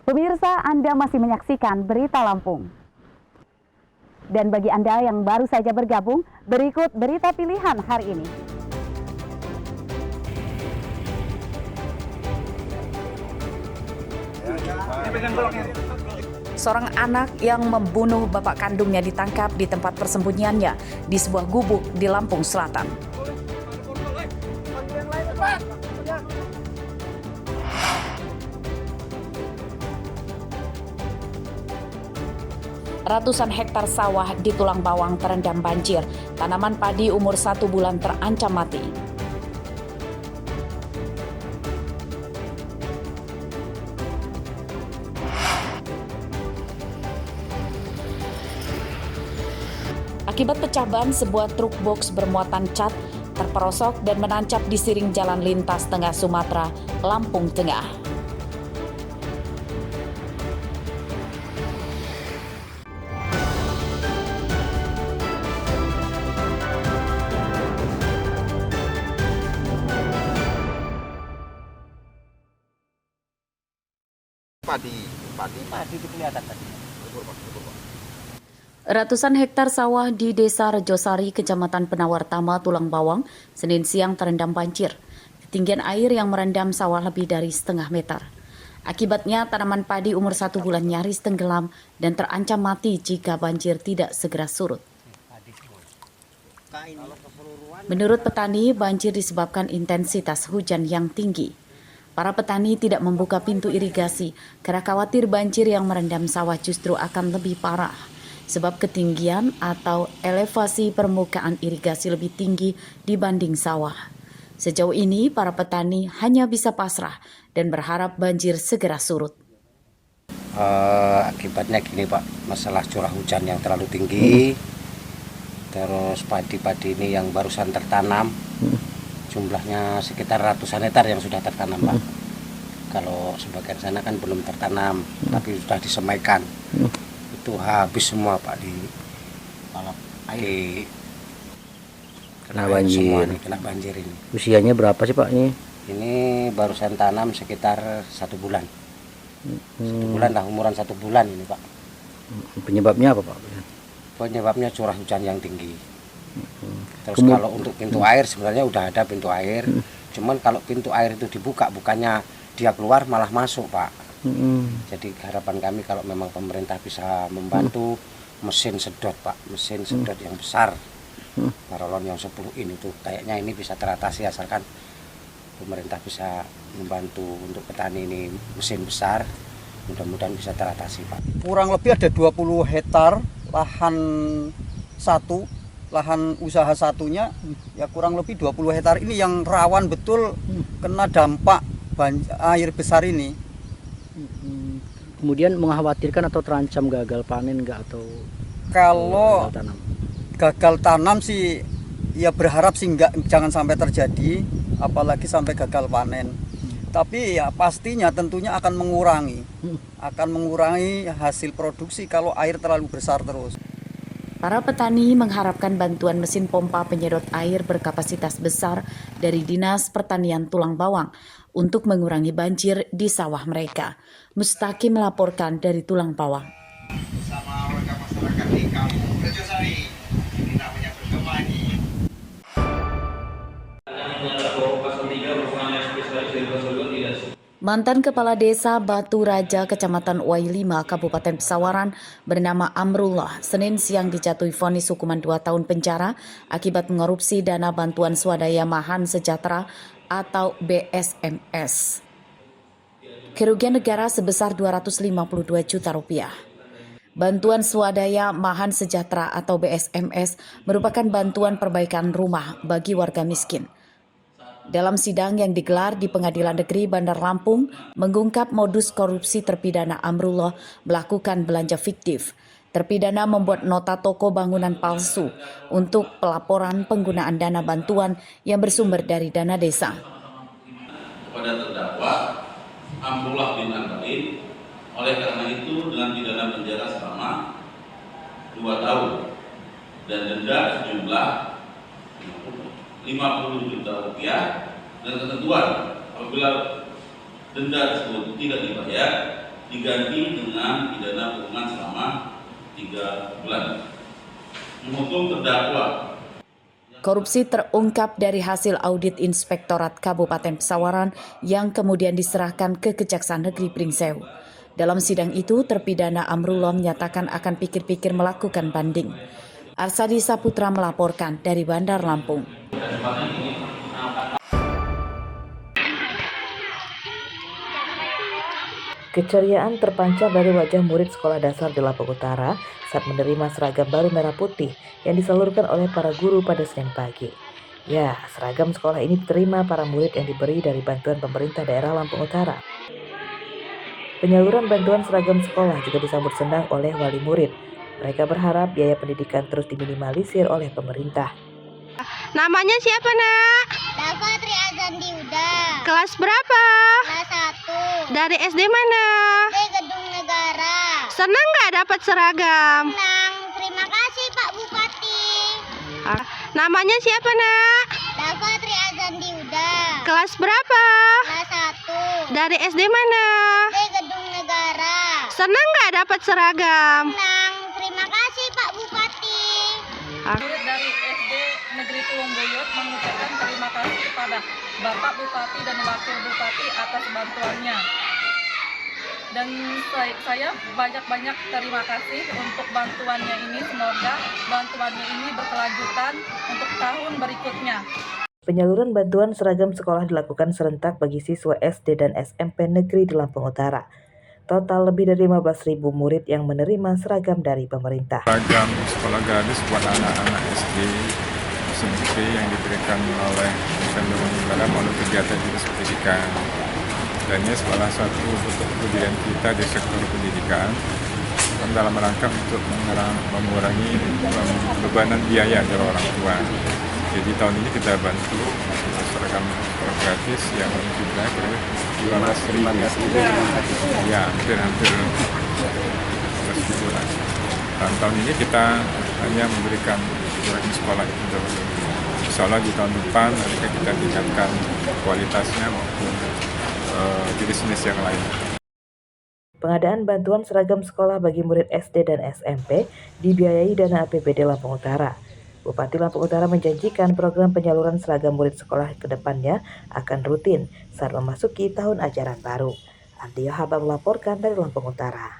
Pemirsa, Anda masih menyaksikan Berita Lampung. Dan bagi Anda yang baru saja bergabung, berikut berita pilihan hari ini. Seorang anak yang membunuh bapak kandungnya ditangkap di tempat persembunyiannya di sebuah gubuk di Lampung Selatan. Ratusan hektar sawah di Tulang Bawang terendam banjir. Tanaman padi umur 1 bulan terancam mati. Akibat pecah ban, sebuah truk box bermuatan cat terperosok dan menancap di siring jalan lintas tengah Sumatera, Lampung Tengah. Padi itu kelihatan tadi. Ratusan hektar sawah di Desa Rejosari, Kecamatan Penawartama, Tulang Bawang, Senin siang terendam banjir. Ketinggian air yang merendam sawah lebih dari setengah meter. Akibatnya tanaman padi umur 1 bulan nyaris tenggelam dan terancam mati jika banjir tidak segera surut. Menurut petani, banjir disebabkan intensitas hujan yang tinggi. Para petani tidak membuka pintu irigasi karena khawatir banjir yang merendam sawah justru akan lebih parah. Sebab ketinggian atau elevasi permukaan irigasi lebih tinggi dibanding sawah. Sejauh ini para petani hanya bisa pasrah dan berharap banjir segera surut. Akibatnya gini Pak, masalah curah hujan yang terlalu tinggi, terus padi-padi ini yang barusan tertanam, jumlahnya sekitar ratusan hektar yang sudah tertanam Pak. Kalau sebagian sana kan belum tertanam, tapi sudah disemaikan. Itu habis semua Pak di kena banjir. Kena banjir ini. Usianya berapa sih Pak ini? Ini barusan tanam sekitar 1 bulan. 1 bulan lah, umuran 1 bulan ini Pak. Penyebabnya apa Pak? Penyebabnya curah hujan yang tinggi. Terus kalau untuk pintu air sebenarnya udah ada pintu air. Cuman kalau pintu air itu dibuka, bukannya dia keluar malah masuk Pak. Jadi harapan kami kalau memang pemerintah bisa membantu mesin sedot Pak, mesin sedot yang besar, paralon yang 10 ini tuh kayaknya ini bisa teratasi asalkan pemerintah bisa membantu untuk petani ini mesin besar, mudah-mudahan bisa teratasi Pak. Kurang lebih ada 20 hektar lahan lahan usaha satunya ya kurang lebih 20 hektar ini yang rawan betul kena dampak air besar ini. Kemudian mengkhawatirkan atau terancam gagal panen enggak atau kalau gagal tanam sih ya berharap sih jangan sampai terjadi, apalagi sampai gagal panen. Tapi ya pastinya tentunya akan mengurangi hasil produksi kalau air terlalu besar terus. Para petani mengharapkan bantuan mesin pompa penyedot air berkapasitas besar dari Dinas Pertanian Tulang Bawang untuk mengurangi banjir di sawah mereka. Mustaqi melaporkan dari Tulang Bawang. Bersama warga masyarakat di Kampung Rejosari, ini namanya berkembang. Mantan Kepala Desa Batu Raja, Kecamatan Uai 5, Kabupaten Pesawaran, bernama Amrullah, Senin siang dijatuhi vonis hukuman 2 tahun penjara akibat mengorupsi dana bantuan swadaya Mahan Sejahtera atau BSMS. Kerugian negara sebesar 252 juta rupiah. Bantuan swadaya Mahan Sejahtera atau BSMS merupakan bantuan perbaikan rumah bagi warga miskin. Dalam sidang yang digelar di Pengadilan Negeri Bandar Lampung, mengungkap modus korupsi terpidana Amrullah melakukan belanja fiktif. Terpidana membuat nota toko bangunan palsu untuk pelaporan penggunaan dana bantuan yang bersumber dari dana desa. Kepada terdakwa Amrullah bin Antalim, oleh karena itu dengan pidana penjara selama 2 tahun dan denda sejumlah 50 juta rupiah dan ketentuan apabila denda tersebut tidak dibayar diganti dengan pidana kurungan selama 3 bulan. Menghukum terdakwa. Korupsi terungkap dari hasil audit Inspektorat Kabupaten Pesawaran yang kemudian diserahkan ke Kejaksaan Negeri Pringsewu. Dalam sidang itu, terpidana Amrullah menyatakan akan pikir-pikir melakukan banding. Arsadi Saputra melaporkan dari Bandar Lampung. Keceriaan terpancar dari wajah murid sekolah dasar di Lampung Utara saat menerima seragam baru merah putih yang disalurkan oleh para guru pada Senin pagi. Ya, seragam sekolah ini diterima para murid yang diberi dari bantuan pemerintah daerah Lampung Utara. Penyaluran bantuan seragam sekolah juga disambut senang oleh wali murid. Mereka berharap biaya pendidikan terus diminimalisir oleh pemerintah. Namanya siapa, Nak? Dava Triazandi Uda. Kelas berapa? Kelas 1. Dari SD mana? Di Gedung Negara. Senang nggak dapat seragam? Senang. Terima kasih Pak Bupati. Namanya siapa, Nak? Dava Triazandi Uda. Kelas berapa? Kelas 1. Dari SD mana? Di Gedung Negara. Senang nggak dapat seragam? Senang. Terima kasih Pak Bupati. Murid dari SD Negeri Tulungboyot mengucapkan terima kasih kepada Bapak Bupati dan Wakil Bupati atas bantuannya. Dan saya banyak-banyak terima kasih untuk bantuannya ini. Semoga bantuannya ini berkelanjutan untuk tahun berikutnya. Penyaluran bantuan seragam sekolah dilakukan serentak bagi siswa SD dan SMP negeri di Lampung Utara. Total lebih dari 15.000 murid yang menerima seragam dari pemerintah. Seragam sekolah gratis buat anak-anak SD, SMP yang diberikan oleh Lampung Utara melalui kegiatan dinas pendidikan. Dan ini salah satu bentuk kepedulian kita di sektor pendidikan dalam rangka untuk mengurangi bebanan biaya dari orang tua. Jadi tahun ini kita bantu seragam sekolah gratis yang jumlahnya kira-kira 15.000. Ya, hampir 15.000 lah. Dan tahun ini kita hanya memberikan seragam sekolah itu dulu. Insya Allah di tahun depan kita tingkatkan kualitasnya maupun jenis-jenis yang lain. Pengadaan bantuan seragam sekolah bagi murid SD dan SMP dibiayai dana APBD Lampung Utara. Bupati Lampung Utara menjanjikan program penyaluran seragam murid sekolah ke depannya akan rutin saat memasuki tahun ajaran baru. Ardia Haba melaporkan dari Lampung Utara.